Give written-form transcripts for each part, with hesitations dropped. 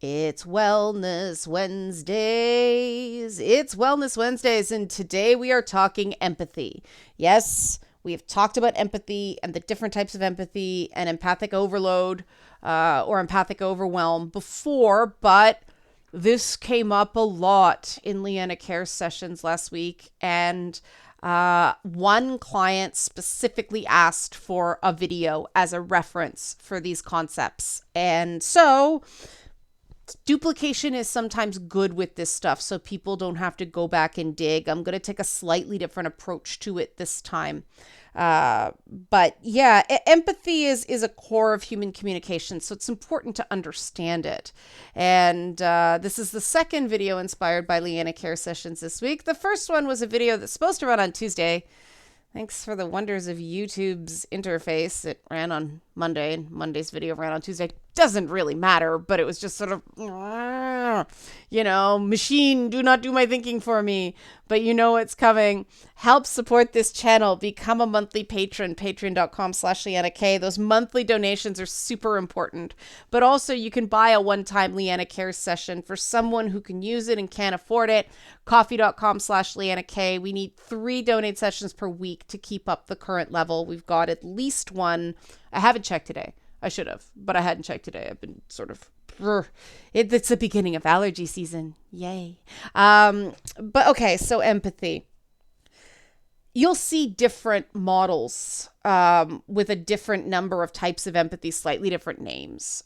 It's Wellness Wednesdays. It's Wellness Wednesdays, and today we are talking empathy. Yes, we have talked about empathy and the different types of empathy and empathic overload or empathic overwhelm before, but this came up a lot in Liana Kares sessions last week, and one client specifically asked for a video as a reference for these concepts. And so duplication is sometimes good with this stuff so people don't have to go back and dig. I'm going to take a slightly different approach to it this time. But yeah, empathy is a core of human communication, so it's important to understand it. And this is the second video inspired by Liana Care sessions this week. The first one was a video that's supposed to run on Tuesday. Thanks for the wonders of YouTube's interface. It ran on Monday, and Monday's video ran on Tuesday. Doesn't really matter, but it was just sort of, machine, do not do my thinking for me. But you know what's coming. Help support this channel. Become a monthly patron, patreon.com/Liana K. Those monthly donations are super important. But also you can buy a one-time Liana Care session for someone who can use it and can't afford it. Coffee.com/Liana K. We need 3 donate sessions per week to keep up the current level. We've got at least one. I haven't checked today. I should have, but I hadn't checked today. I've been sort of, it's the beginning of allergy season. Yay. But okay, so empathy. You'll see different models with a different number of types of empathy, slightly different names.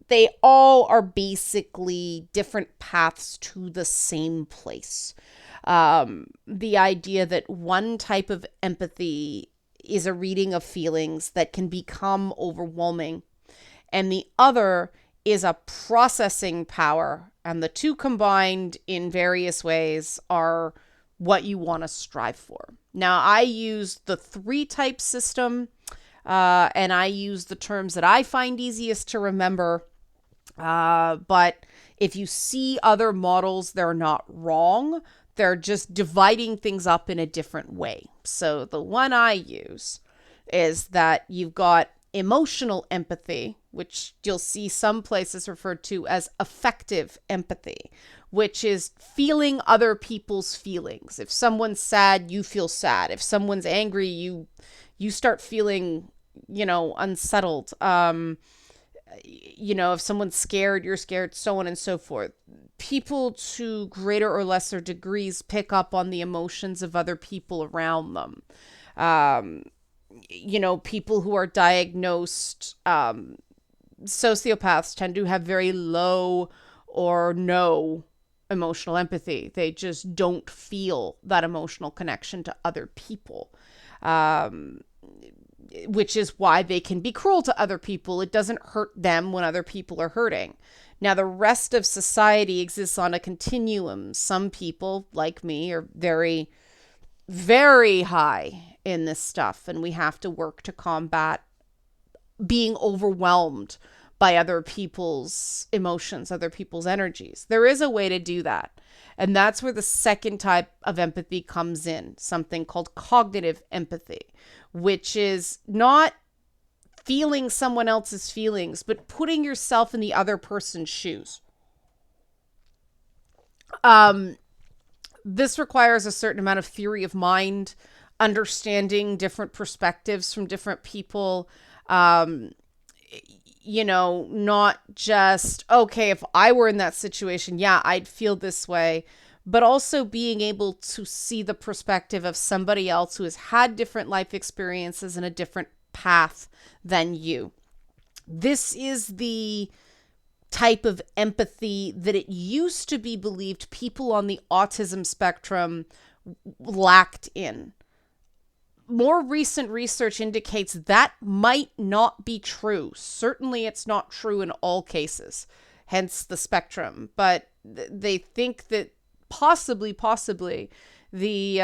They all are basically different paths to the same place. The idea that one type of empathy is a reading of feelings that can become overwhelming, and the other is a processing power, and the two combined in various ways are what you want to strive for. Now, I use the 3-type system, and I use the terms that I find easiest to remember, but if you see other models, they're not wrong. They're just dividing things up in a different way. So the one I use is that you've got emotional empathy, which you'll see some places referred to as affective empathy, which is feeling other people's feelings. If someone's sad, you feel sad. If someone's angry, you start feeling, unsettled. If someone's scared, you're scared, so on and so forth. People to greater or lesser degrees pick up on the emotions of other people around them. People who are diagnosed sociopaths tend to have very low or no emotional empathy. They just don't feel that emotional connection to other people. Which is why they can be cruel to other people. It doesn't hurt them when other people are hurting. Now, the rest of society exists on a continuum. Some people, like me, are very, very high in this stuff, and we have to work to combat being overwhelmed by other people's emotions, other people's energies. There is a way to do that. And that's where the second type of empathy comes in, something called cognitive empathy, which is not feeling someone else's feelings, but putting yourself in the other person's shoes. This requires a certain amount of theory of mind, understanding different perspectives from different people, not just, okay, if I were in that situation, yeah, I'd feel this way, but also being able to see the perspective of somebody else who has had different life experiences and a different path than you. This is the type of empathy that it used to be believed people on the autism spectrum lacked in. More recent research indicates that might not be true. Certainly it's not true in all cases, hence the spectrum. But they think that possibly the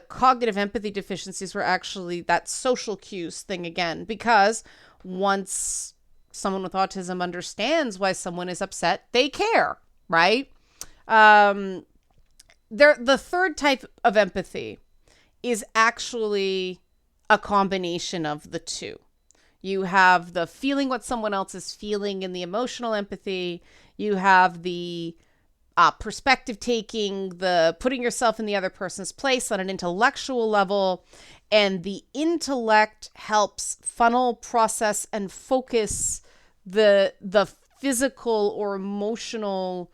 cognitive empathy deficiencies were actually that social cues thing again, because once someone with autism understands why someone is upset, they care, right? The third type of empathy is actually a combination of the two. You have the feeling what someone else is feeling in the emotional empathy. You have the perspective taking, the putting yourself in the other person's place on an intellectual level. And the intellect helps funnel, process, and focus the physical or emotional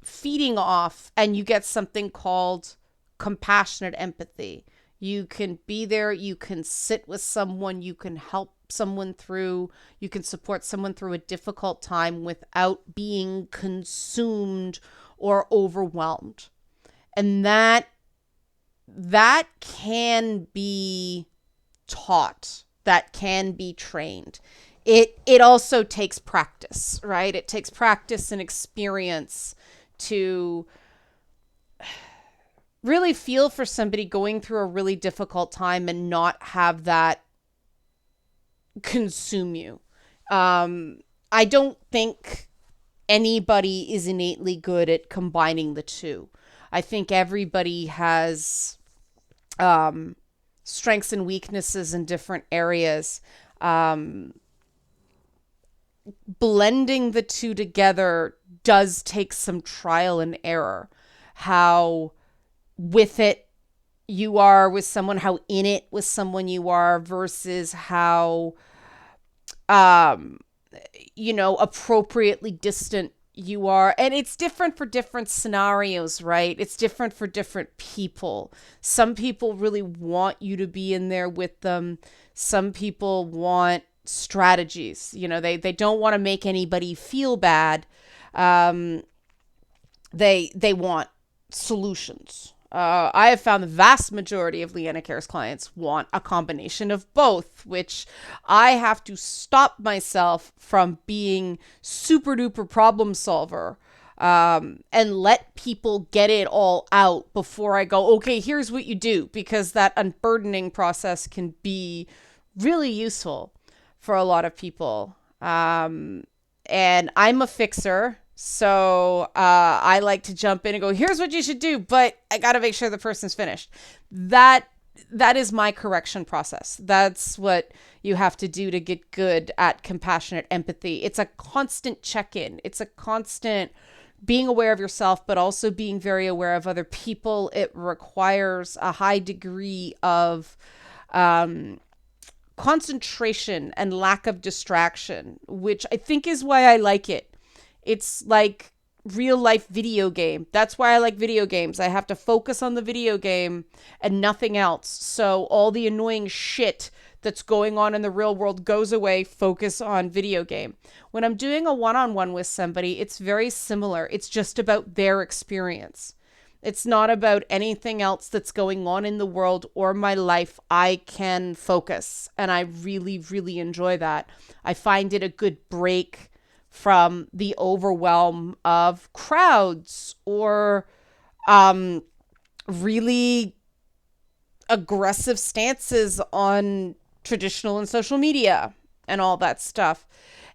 feeding off, and you get something called compassionate empathy. You can be there, you can sit with someone, you can help someone through, you can support someone through a difficult time without being consumed or overwhelmed. And that can be taught, that can be trained. It also takes practice, right? It takes practice and experience to really feel for somebody going through a really difficult time and not have that consume you. I don't think anybody is innately good at combining the two. I think everybody has strengths and weaknesses in different areas. Blending the two together does take some trial and error. How with it you are with someone, how in it with someone you are, versus how appropriately distant you are. And it's different for different scenarios, right? It's different for different people. Some people really want you to be in there with them. Some people want strategies. They don't want to make anybody feel bad. They want solutions. I have found the vast majority of Liana Kares clients want a combination of both, which I have to stop myself from being super duper problem solver and let people get it all out before I go, okay, here's what you do, because that unburdening process can be really useful for a lot of people. And I'm a fixer. So I like to jump in and go, here's what you should do, but I got to make sure the person's finished. That is my correction process. That's what you have to do to get good at compassionate empathy. It's a constant check-in. It's a constant being aware of yourself, but also being very aware of other people. It requires a high degree of concentration and lack of distraction, which I think is why I like it. It's like real life video game. That's why I like video games. I have to focus on the video game and nothing else. So all the annoying shit that's going on in the real world goes away. Focus on video game. When I'm doing a one-on-one with somebody, it's very similar. It's just about their experience. It's not about anything else that's going on in the world or my life. I can focus, and I really, really enjoy that. I find it a good break from the overwhelm of crowds or really aggressive stances on traditional and social media and all that stuff.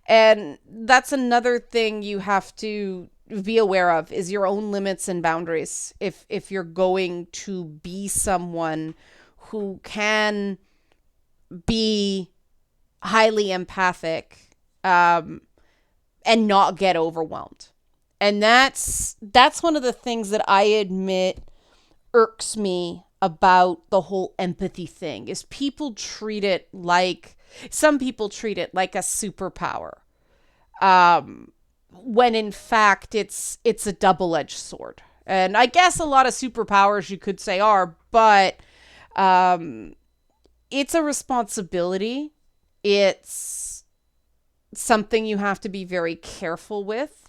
And that's another thing you have to be aware of, is your own limits and boundaries. If you're going to be someone who can be highly empathic, and not get overwhelmed. And that's one of the things that I admit irks me about the whole empathy thing, is some people treat it like a superpower. When in fact it's a double-edged sword. And I guess a lot of superpowers you could say are, but it's a responsibility. It's something you have to be very careful with.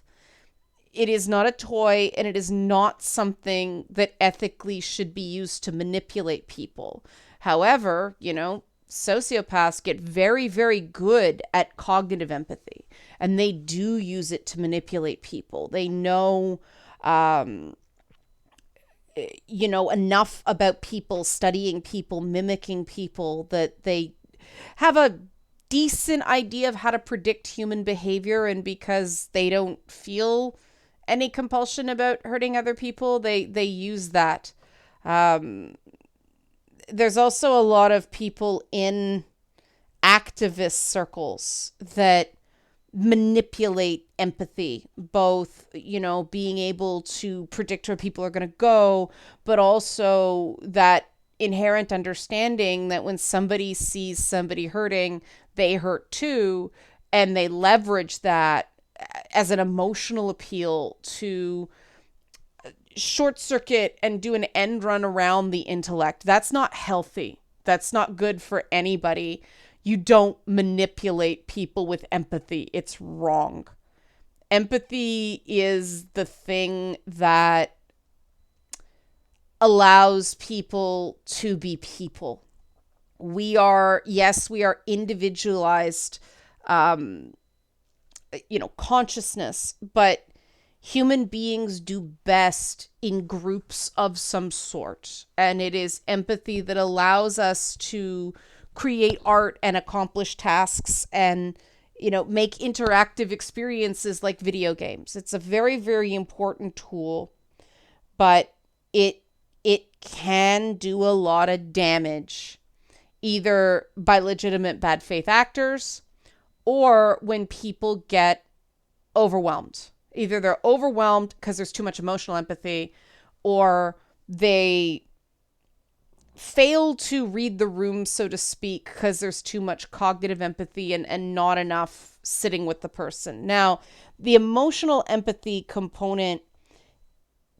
It is not a toy, and it is not something that ethically should be used to manipulate people. However, sociopaths get very, very good at cognitive empathy, and they do use it to manipulate people. They know, enough about people, studying people, mimicking people, that they have a decent idea of how to predict human behavior. And because they don't feel any compulsion about hurting other people, they use that. There's also a lot of people in activist circles that manipulate empathy, both, being able to predict where people are going to go, but also that inherent understanding that when somebody sees somebody hurting, they hurt too, and they leverage that as an emotional appeal to short circuit and do an end run around the intellect. That's not healthy. That's not good for anybody. You don't manipulate people with empathy. It's wrong. Empathy is the thing that allows people to be people. We are individualized, consciousness, but human beings do best in groups of some sort. And it is empathy that allows us to create art and accomplish tasks and, make interactive experiences like video games. It's a very, very important tool, but it can do a lot of damage, either by legitimate bad faith actors or when people get overwhelmed. Either they're overwhelmed because there's too much emotional empathy, or they fail to read the room, so to speak, because there's too much cognitive empathy and not enough sitting with the person. Now, the emotional empathy component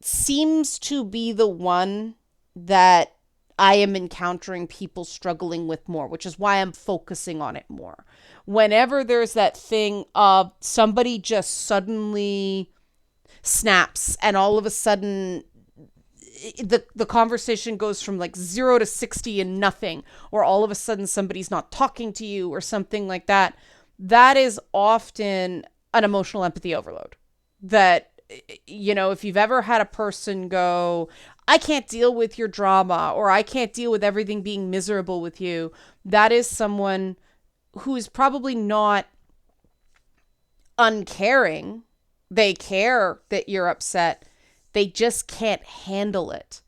seems to be the one that I am encountering people struggling with more, which is why I'm focusing on it more. Whenever there's that thing of somebody just suddenly snaps and all of a sudden the conversation goes from like 0 to 60 and nothing, or all of a sudden somebody's not talking to you or something like that, that is often an emotional empathy overload. That, if you've ever had a person go, I can't deal with your drama, or I can't deal with everything being miserable with you, that is someone who is probably not uncaring. They care that you're upset. They just can't handle it.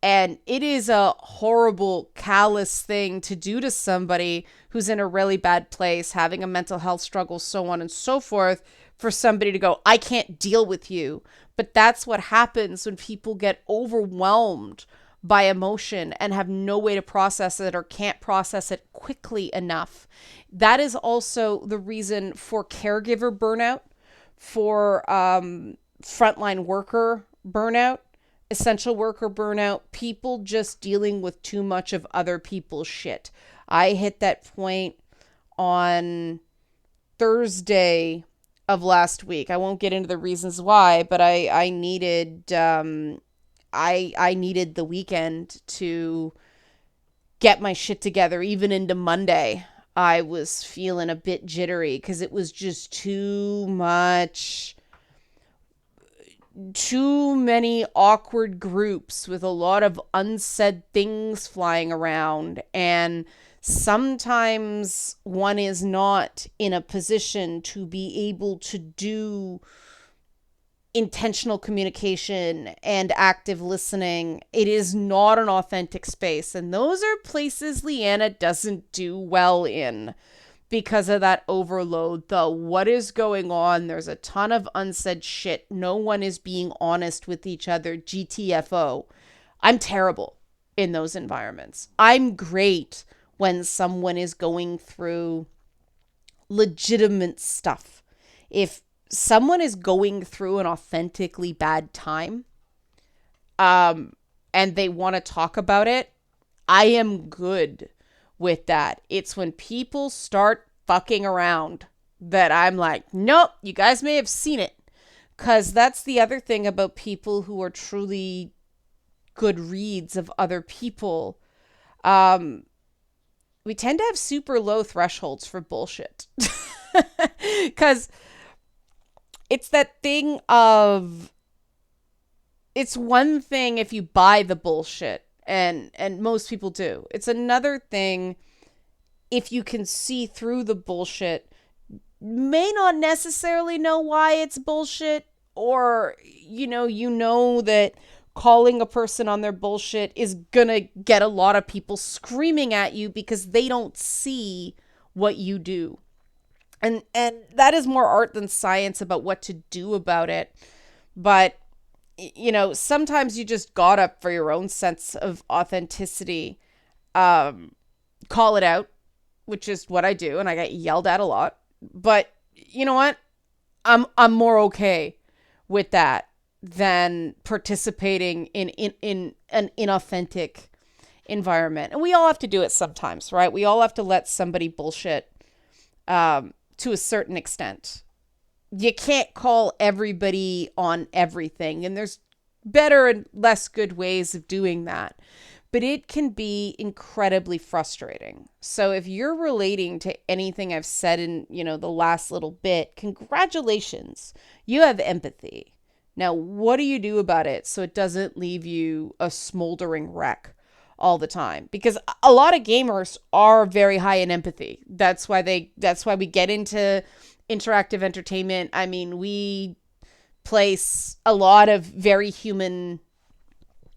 And it is a horrible, callous thing to do to somebody who's in a really bad place, having a mental health struggle, so on and so forth, for somebody to go, I can't deal with you. But that's what happens when people get overwhelmed by emotion and have no way to process it or can't process it quickly enough. That is also the reason for caregiver burnout, for frontline worker burnout, essential worker burnout, people just dealing with too much of other people's shit. I hit that point on Thursday of last week. I won't get into the reasons why, but I needed I needed the weekend to get my shit together. Even into Monday, I was feeling a bit jittery because it was just too much. Too many awkward groups with a lot of unsaid things flying around, and sometimes one is not in a position to be able to do intentional communication and active listening. It is not an authentic space, and those are places Liana doesn't do well in. Because of that overload, what is going on? There's a ton of unsaid shit. No one is being honest with each other. GTFO. I'm terrible in those environments. I'm great when someone is going through legitimate stuff. If someone is going through an authentically bad time, and they want to talk about it, I am good with that. It's when people start fucking around that I'm like, nope, you guys may have seen it. Because that's the other thing about people who are truly good reads of other people. We tend to have super low thresholds for bullshit. Because it's that thing of, it's one thing if you buy the bullshit. And most people do. It's another thing if you can see through the bullshit, may not necessarily know why it's bullshit, or, you know that calling a person on their bullshit is gonna get a lot of people screaming at you because they don't see what you do. And that is more art than science about what to do about it. But, sometimes you just gotta, for your own sense of authenticity, call it out, which is what I do, and I get yelled at a lot. But you know what? I'm more okay with that than participating in an inauthentic environment. And we all have to do it sometimes, right? We all have to let somebody bullshit to a certain extent. You can't call everybody on everything, and there's better and less good ways of doing that. But it can be incredibly frustrating. So if you're relating to anything I've said in, the last little bit, congratulations, you have empathy. Now, what do you do about it so it doesn't leave you a smoldering wreck all the time? Because a lot of gamers are very high in empathy. That's why we get into interactive entertainment. I mean, we place a lot of very human,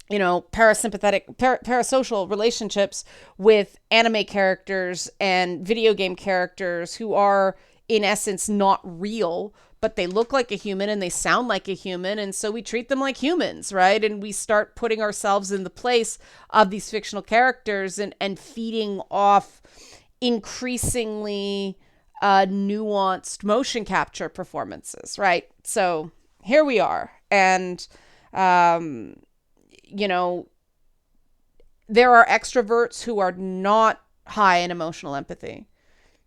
parasocial relationships with anime characters and video game characters who are in essence not real, but they look like a human and they sound like a human. And so we treat them like humans, right? And we start putting ourselves in the place of these fictional characters and feeding off increasingly nuanced motion capture performances, right? So here we are. And, there are extroverts who are not high in emotional empathy.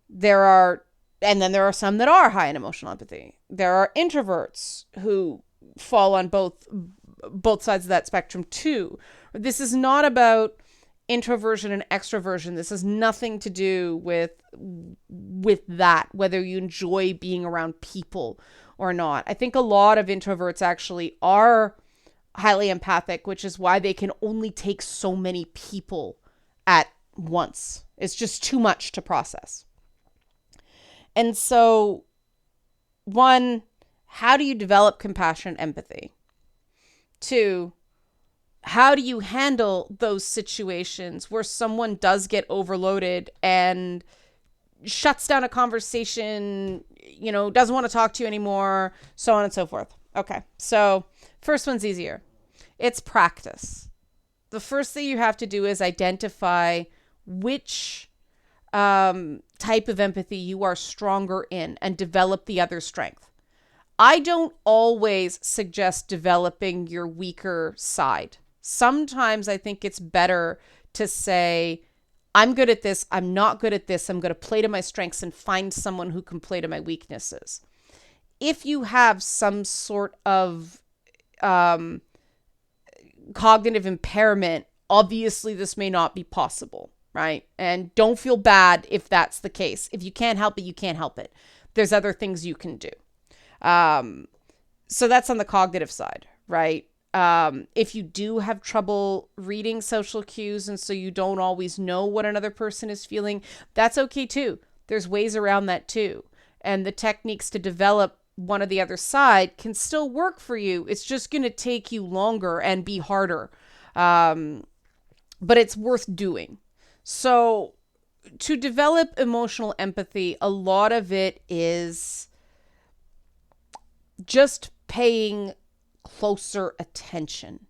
And then there are some that are high in emotional empathy. There are introverts who fall on both sides of that spectrum too. This is not about introversion and extroversion. This has nothing to do with that, whether you enjoy being around people or not. I think a lot of introverts actually are highly empathic, which is why they can only take so many people at once. It's just too much to process. And so, one, how do you develop compassion and empathy? Two, how do you handle those situations where someone does get overloaded and shuts down a conversation, doesn't want to talk to you anymore, so on and so forth? Okay, so first one's easier. It's practice. The first thing you have to do is identify which type of empathy you are stronger in and develop the other strength. I don't always suggest developing your weaker side. Sometimes I think it's better to say, I'm good at this, I'm not good at this, I'm going to play to my strengths and find someone who can play to my weaknesses. If you have some sort of cognitive impairment, obviously this may not be possible, right? And don't feel bad if that's the case. If you can't help it, you can't help it. There's other things you can do. So that's on the cognitive side, right? If you do have trouble reading social cues and so you don't always know what another person is feeling, that's okay too. There's ways around that too. And the techniques to develop one or the other side can still work for you. It's just going to take you longer and be harder. But it's worth doing. So to develop emotional empathy, a lot of it is just paying closer attention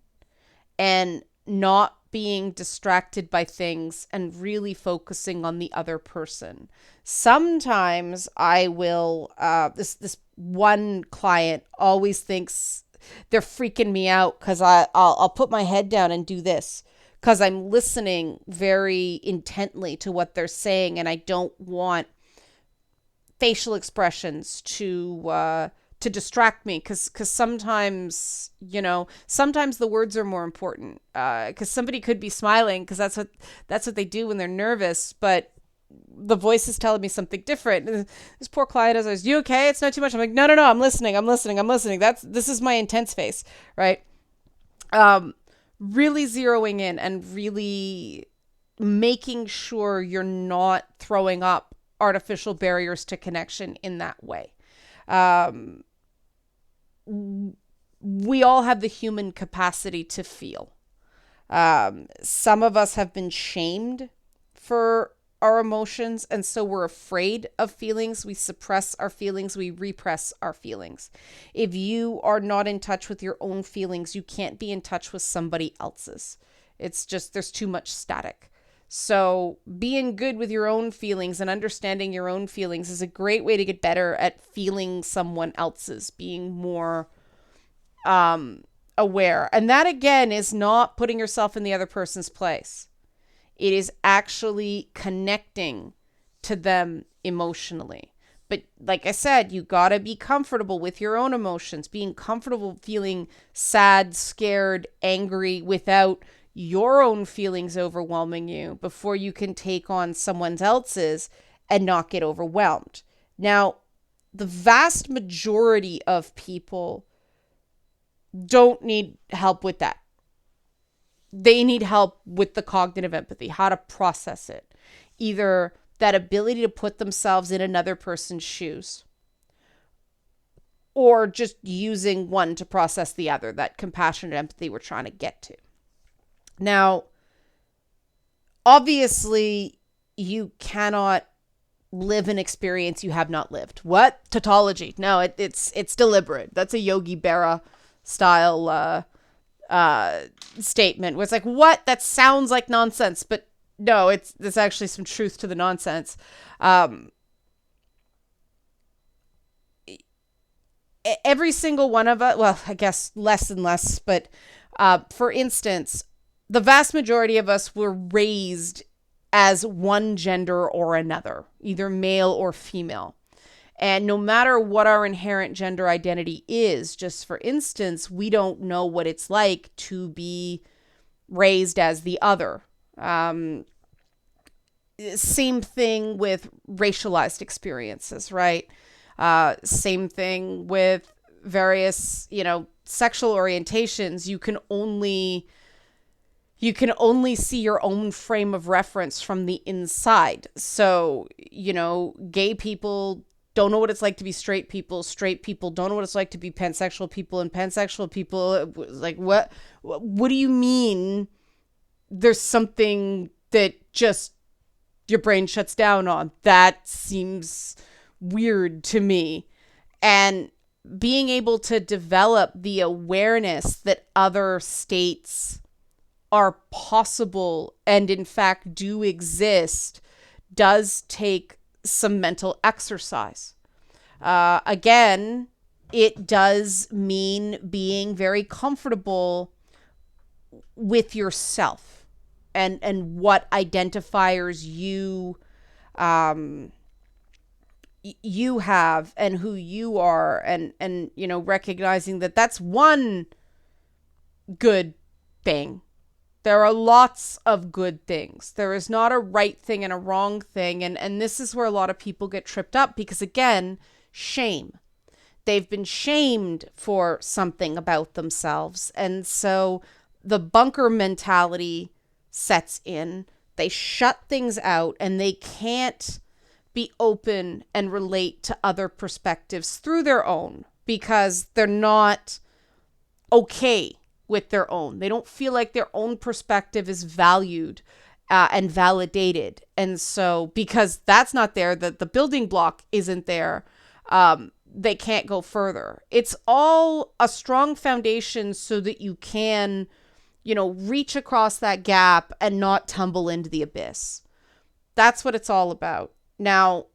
and not being distracted by things and really focusing on the other person. Sometimes I will, this one client always thinks they're freaking me out because I'll put my head down and do this because I'm listening very intently to what they're saying and I don't want facial expressions to distract me because sometimes, sometimes the words are more important because somebody could be smiling because that's what they do when they're nervous, but the voice is telling me something different. This poor client is, you okay? It's not too much. I'm like, no, I'm listening. This is my intense face, right? Really zeroing in and really making sure you're not throwing up artificial barriers to connection in that way. We all have the human capacity to feel. Some of us have been shamed for our emotions, and so we're afraid of feelings. We suppress our feelings. We repress our feelings. If you are not in touch with your own feelings, you can't be in touch with somebody else's. It's just, there's too much static. So being good with your own feelings and understanding your own feelings is a great way to get better at feeling someone else's, being more aware. And that, again, is not putting yourself in the other person's place. It is actually connecting to them emotionally. But like I said, you got to be comfortable with your own emotions, being comfortable feeling sad, scared, angry without your own feelings overwhelming you before you can take on someone else's and not get overwhelmed. Now, the vast majority of people don't need help with that. They need help with the cognitive empathy, how to process it. Either that ability to put themselves in another person's shoes, or just using one to process the other, that compassionate empathy we're trying to get to. Now, obviously, you cannot live an experience you have not lived. What? Tautology. No, it's deliberate. That's a Yogi Berra style statement where it's like, what? That sounds like nonsense. But no, there's actually some truth to the nonsense. Every single one of us, well, I guess less and less, but for instance, the vast majority of us were raised as one gender or another, either male or female. And no matter what our inherent gender identity is, just for instance, we don't know what it's like to be raised as the other. Same thing with racialized experiences, right? Same thing with various, sexual orientations. You can only see your own frame of reference from the inside. So, gay people don't know what it's like to be straight people. Straight people don't know what it's like to be pansexual people. And pansexual people, like, what do you mean there's something that just your brain shuts down on? That seems weird to me. And being able to develop the awareness that other states are possible and in fact do exist does take some mental exercise. Again, it does mean being very comfortable with yourself and what identifiers you you have and who you are, and recognizing that that's one good thing. There are lots of good things. There is not a right thing and a wrong thing. And this is where a lot of people get tripped up because, again, shame. They've been shamed for something about themselves. And so the bunker mentality sets in. They shut things out and they can't be open and relate to other perspectives through their own because they're not okay with their own. They don't feel like their own perspective is valued and validated. And so because that's not there, that the building block isn't there, they can't go further. It's all a strong foundation so that you can, reach across that gap and not tumble into the abyss. That's what it's all about. Now,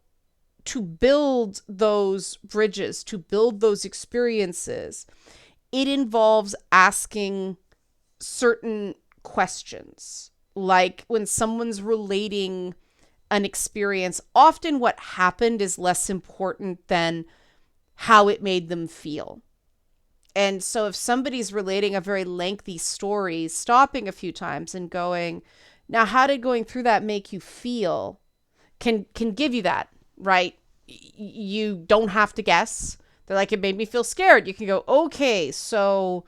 to build those bridges, to build those experiences, it involves asking certain questions. Like when someone's relating an experience, often what happened is less important than how it made them feel. And so if somebody's relating a very lengthy story, stopping a few times and going, now how did going through that make you feel? Can give you that, right? You don't have to guess. They're like, it made me feel scared. You can go, okay, so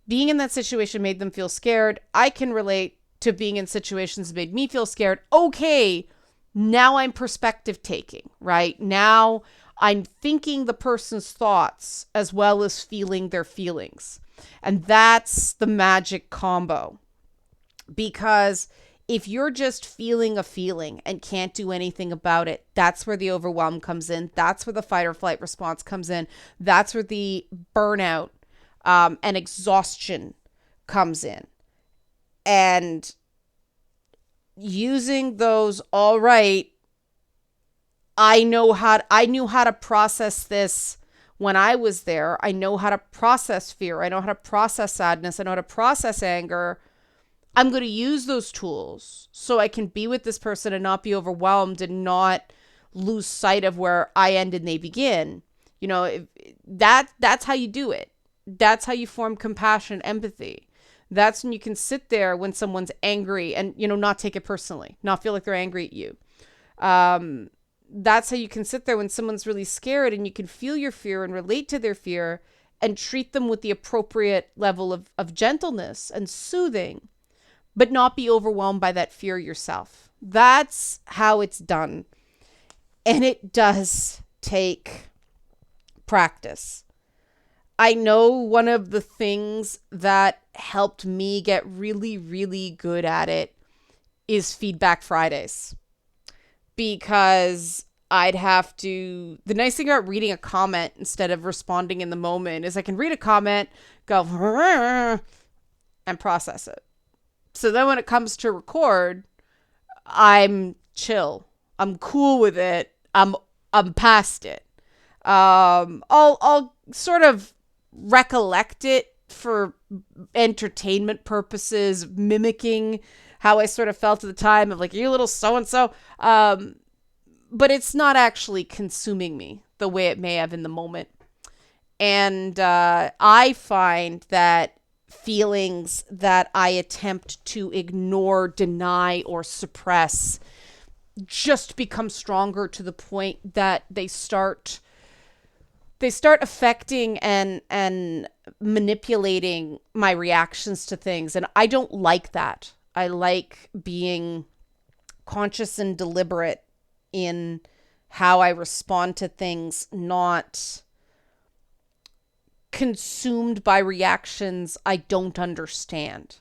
being in that situation made them feel scared. I can relate to being in situations that made me feel scared. Okay, now I'm perspective taking, right? Now I'm thinking the person's thoughts as well as feeling their feelings. And that's the magic combo. Because If you're just feeling a feeling and can't do anything about it, that's where the overwhelm comes in. That's where the fight or flight response comes in. That's where the burnout and exhaustion comes in. And using those, all right, I knew how to process this when I was there. I know how to process fear. I know how to process sadness. I know how to process anger. I'm going to use those tools so I can be with this person and not be overwhelmed and not lose sight of where I end and they begin. You know, that's how you do it. That's how you form compassion, empathy. That's when you can sit there when someone's angry and, you know, not take it personally, not feel like they're angry at you. That's how you can sit there when someone's really scared and you can feel your fear and relate to their fear and treat them with the appropriate level of gentleness and soothing, but not be overwhelmed by that fear yourself. That's how it's done. And it does take practice. I know one of the things that helped me get really, really good at it is Feedback Fridays. Because I'd have to, the nice thing about reading a comment instead of responding in the moment is I can read a comment, go, and process it. So then when it comes to record, I'm chill. I'm cool with it. I'm past it. I'll sort of recollect it for entertainment purposes, mimicking how I sort of felt at the time of like, you little so-and-so. But it's not actually consuming me the way it may have in the moment. And I find that feelings that I attempt to ignore, deny, or suppress just become stronger to the point that they start affecting and manipulating my reactions to things. And I don't like that. I like being conscious and deliberate in how I respond to things, not consumed by reactions I don't understand.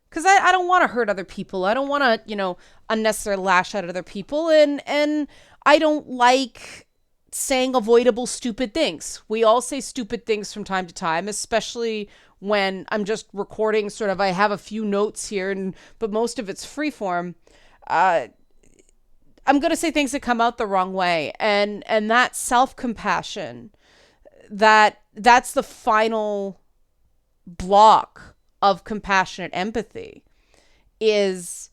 Because I don't want to hurt other people. I don't want to, unnecessarily lash out at other people. And I don't like saying avoidable stupid things. We all say stupid things from time to time, especially when I'm just recording sort of, I have a few notes here, but most of it's freeform. I'm going to say things that come out the wrong way. And that self-compassion, that's the final block of compassionate empathy, is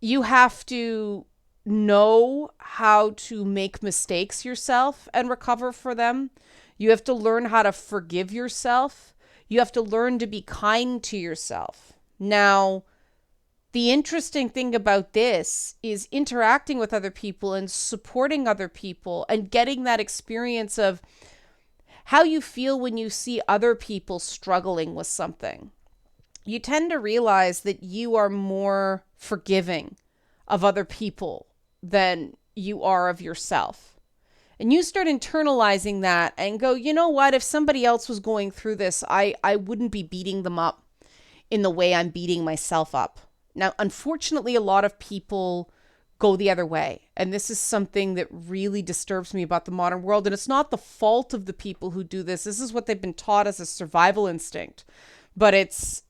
you have to know how to make mistakes yourself and recover for them. You have to learn how to forgive yourself. You have to learn to be kind to yourself. Now, the interesting thing about this is interacting with other people and supporting other people and getting that experience of how you feel when you see other people struggling with something. You tend to realize that you are more forgiving of other people than you are of yourself. And you start internalizing that and go, you know what? If somebody else was going through this, I wouldn't be beating them up in the way I'm beating myself up. Now, unfortunately, a lot of people go the other way. And this is something that really disturbs me about the modern world. And it's not the fault of the people who do this. This is what they've been taught as a survival instinct. But it's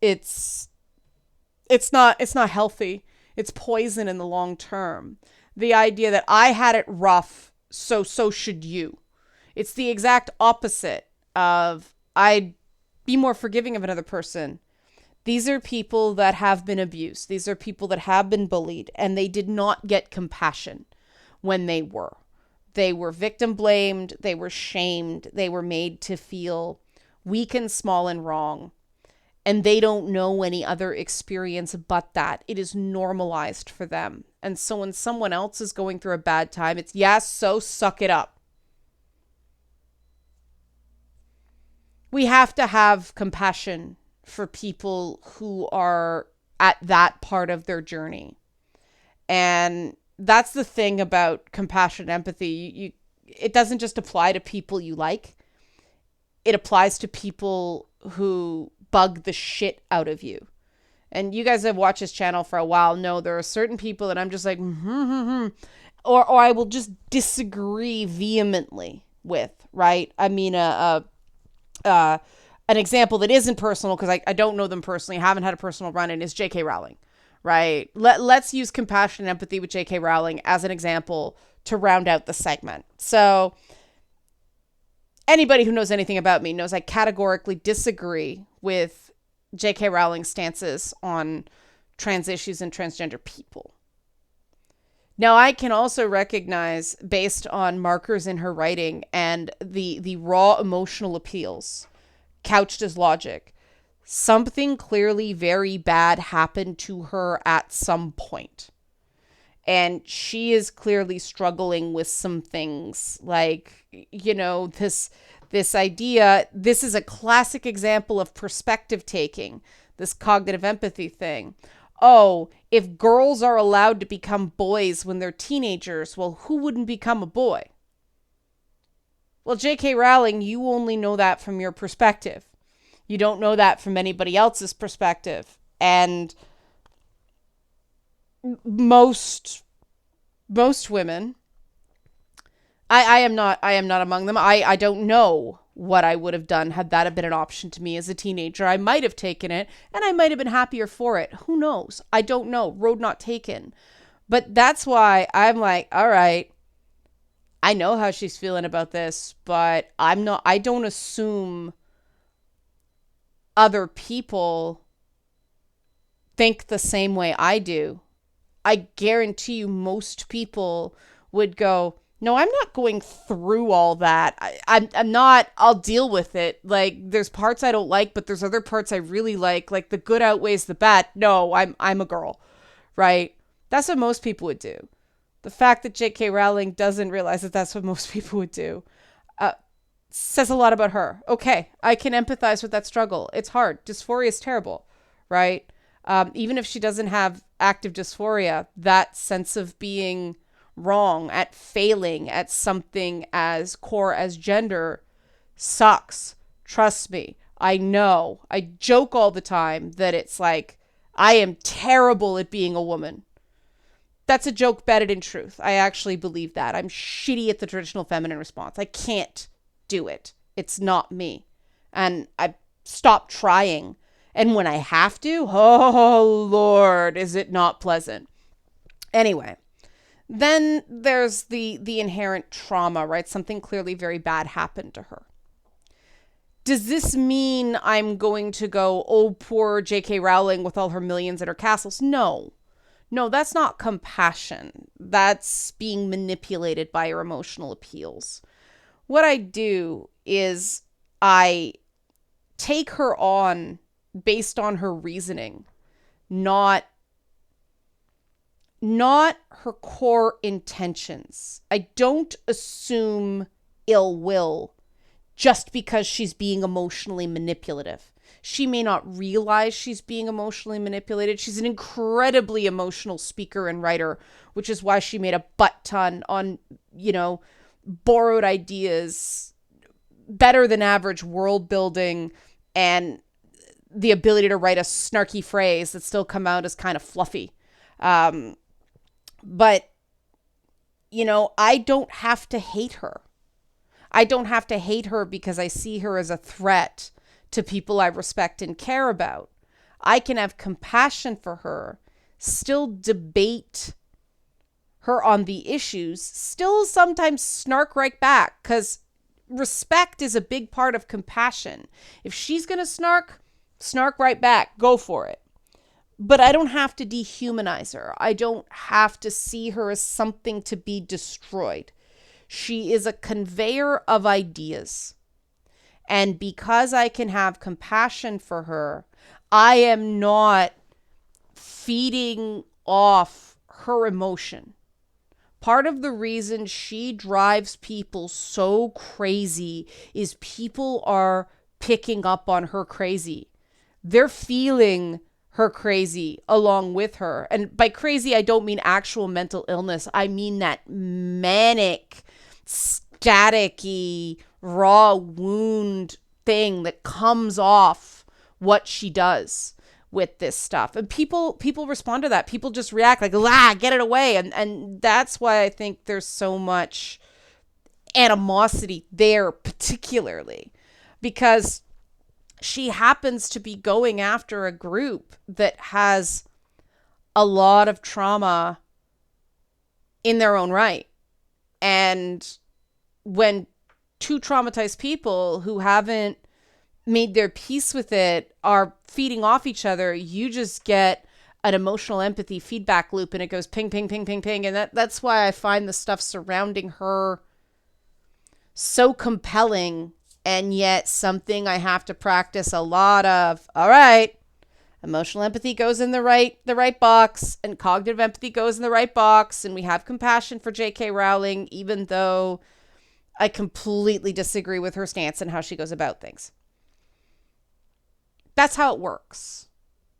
not healthy. It's poison in the long term. The idea that I had it rough, so should you. It's the exact opposite of I'd be more forgiving of another person. These are people that have been abused. These are people that have been bullied, and they did not get compassion when they were. They were victim blamed. They were shamed. They were made to feel weak and small and wrong. And they don't know any other experience but that. It is normalized for them. And so when someone else is going through a bad time, it's, yes, so suck it up. We have to have compassion for people who are at that part of their journey. And that's the thing about compassion, empathy. It doesn't just apply to people you like. It applies to people who bug the shit out of you. And you guys have watched his channel for a while know there are certain people that I'm just like, or I will just disagree vehemently with, right? I mean, an example that isn't personal, because I don't know them personally, haven't had a personal run-in, is J.K. Rowling, right? Let's use compassion and empathy with J.K. Rowling as an example to round out the segment. So anybody who knows anything about me knows I categorically disagree with J.K. Rowling's stances on trans issues and transgender people. Now, I can also recognize, based on markers in her writing and the raw emotional appeals couched as logic, something clearly very bad happened to her at some point. And she is clearly struggling with some things, like, you know, this idea. This is a classic example of perspective taking, this cognitive empathy thing. Oh, if girls are allowed to become boys when they're teenagers, well, who wouldn't become a boy? Well, J.K. Rowling, you only know that from your perspective. You don't know that from anybody else's perspective. And most women, I am not among them. I don't know what I would have done had that have been an option to me as a teenager. I might have taken it, and I might have been happier for it. Who knows? I don't know. Road not taken. But that's why I'm like, all right, I know how she's feeling about this, but I don't assume other people think the same way I do. I guarantee you most people would go, no, I'm not going through all that. I'm not, I'll deal with it. Like, there's parts I don't like, but there's other parts I really like the good outweighs the bad. No, I'm a girl, right? That's what most people would do. The fact that J.K. Rowling doesn't realize that that's what most people would do says a lot about her. Okay, I can empathize with that struggle. It's hard. Dysphoria is terrible, right? Even if she doesn't have active dysphoria, that sense of being wrong, at failing at something as core as gender sucks. Trust me. I know. I joke all the time that it's like, I am terrible at being a woman. That's a joke bedded in truth. I actually believe that. I'm shitty at the traditional feminine response. I can't do it. It's not me. And I stopped trying. And when I have to, oh Lord, is it not pleasant. Anyway. Then there's the inherent trauma, right? Something clearly very bad happened to her. Does this mean I'm going to go, oh, poor J.K. Rowling with all her millions at her castles? No. No, that's not compassion. That's being manipulated by her emotional appeals. What I do is I take her on based on her reasoning, not her core intentions. I don't assume ill will just because she's being emotionally manipulative. She may not realize she's being emotionally manipulated. She's an incredibly emotional speaker and writer, which is why she made a butt ton on, borrowed ideas, better than average world building, and the ability to write a snarky phrase that still come out as kind of fluffy. But, I don't have to hate her. I don't have to hate her because I see her as a threat to people I respect and care about. I can have compassion for her, still debate her on the issues, still sometimes snark right back, because respect is a big part of compassion. If she's going to snark right back, go for it. But I don't have to dehumanize her. I don't have to see her as something to be destroyed. She is a conveyor of ideas. And because I can have compassion for her, I am not feeding off her emotion. Part of the reason she drives people so crazy is people are picking up on her crazy. They're feeling her crazy along with her. And by crazy, I don't mean actual mental illness. I mean that manic, static-y, raw wound thing that comes off what she does. with this stuff. And people respond to that. People just react like, "La, get it away." And that's why I think there's so much animosity there, particularly because she happens to be going after a group that has a lot of trauma in their own right. And when two traumatized people who haven't made their peace with it are feeding off each other, you just get an emotional empathy feedback loop, and it goes ping, ping, ping, ping, ping. And that's why I find the stuff surrounding her so compelling, and yet something I have to practice a lot of. All right, emotional empathy goes in the right box, and cognitive empathy goes in the right box, and we have compassion for J.K. Rowling, even though I completely disagree with her stance and how she goes about things. That's how it works.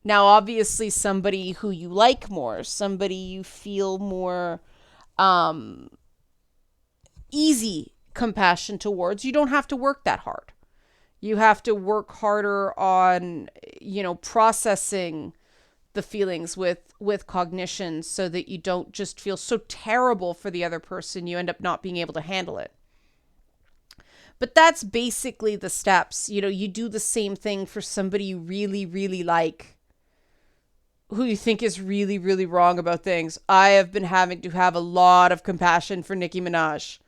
Now, obviously, somebody who you like more, somebody you feel more easy compassion towards, you don't have to work that hard. You have to work harder on, processing the feelings with cognition so that you don't just feel so terrible for the other person you end up not being able to handle it. But that's basically the steps. You do the same thing for somebody you really, really like, who you think is really, really wrong about things. I have been having to have a lot of compassion for Nicki Minaj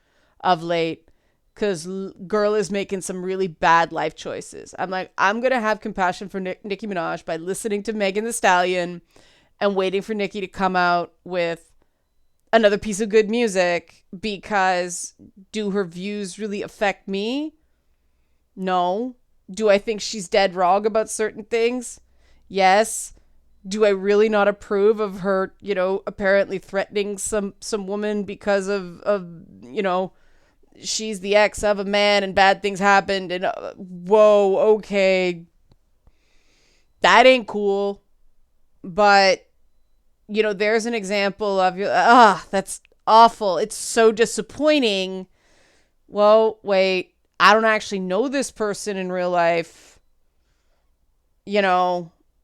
of late, because girl is making some really bad life choices. I'm like, I'm going to have compassion for Nicki Minaj by listening to Megan Thee Stallion and waiting for Nicki to come out with another piece of good music, because do her views really affect me? No. Do I think she's dead wrong about certain things? Yes. Do I really not approve of her, apparently threatening some woman because of she's the ex of a man and bad things happened, and whoa, okay, that ain't cool. But there's an example of that's awful, it's so disappointing. Well, wait, I don't actually know this person in real life.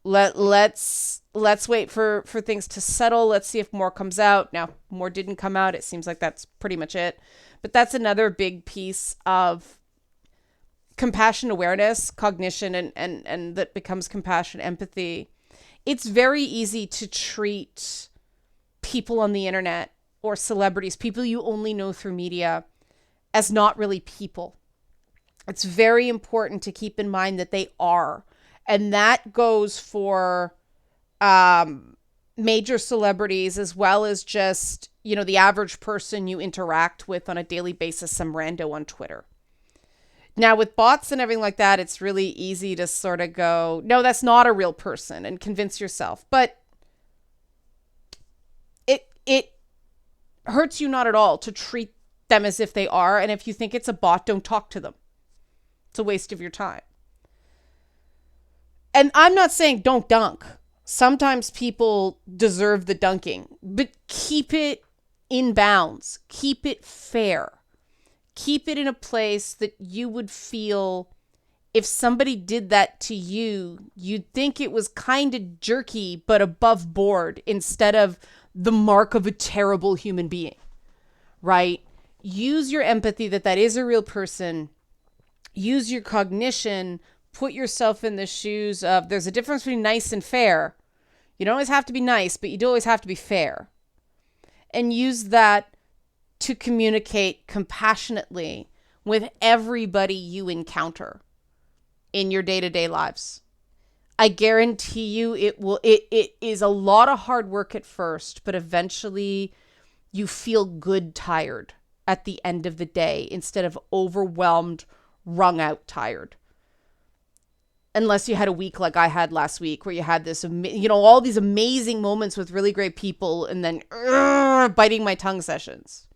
Let's wait for things to settle. Let's see if more comes out. Now, more didn't come out. It seems like that's pretty much it. But that's another big piece of compassion awareness, cognition, and that becomes compassion, empathy. It's very easy to treat people on the internet or celebrities, people you only know through media, as not really people. It's very important to keep in mind that they are. And that goes for major celebrities as well as just, the average person you interact with on a daily basis, some rando on Twitter. Now, with bots and everything like that, it's really easy to sort of go, no, that's not a real person, and convince yourself. But it hurts you not at all to treat them as if they are. And if you think it's a bot, don't talk to them. It's a waste of your time. And I'm not saying don't dunk. Sometimes people deserve the dunking, but keep it in bounds. Keep it fair. Keep it in a place that you would feel if somebody did that to you, you'd think it was kind of jerky, but above board instead of the mark of a terrible human being, right? Use your empathy that is a real person. Use your cognition. Put yourself in the shoes of, there's a difference between nice and fair. You don't always have to be nice, but you do always have to be fair. And use that to communicate compassionately with everybody you encounter in your day-to-day lives. I guarantee you it is a lot of hard work at first, but eventually you feel good tired at the end of the day instead of overwhelmed, wrung out tired. Unless you had a week like I had last week where you had this, all these amazing moments with really great people and then biting my tongue sessions.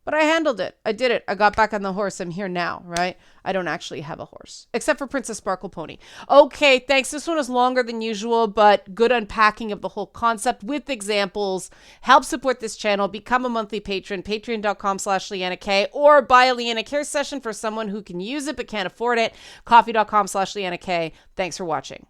But I handled it. I did it. I got back on the horse. I'm here now, right? I don't actually have a horse, except for Princess Sparkle Pony. Okay, thanks. This one was longer than usual, but good unpacking of the whole concept with examples. Help support this channel. Become a monthly patron, patreon.com/Liana K, or buy a Liana Kares session for someone who can use it but can't afford it. Coffee.com/Liana K. Thanks for watching.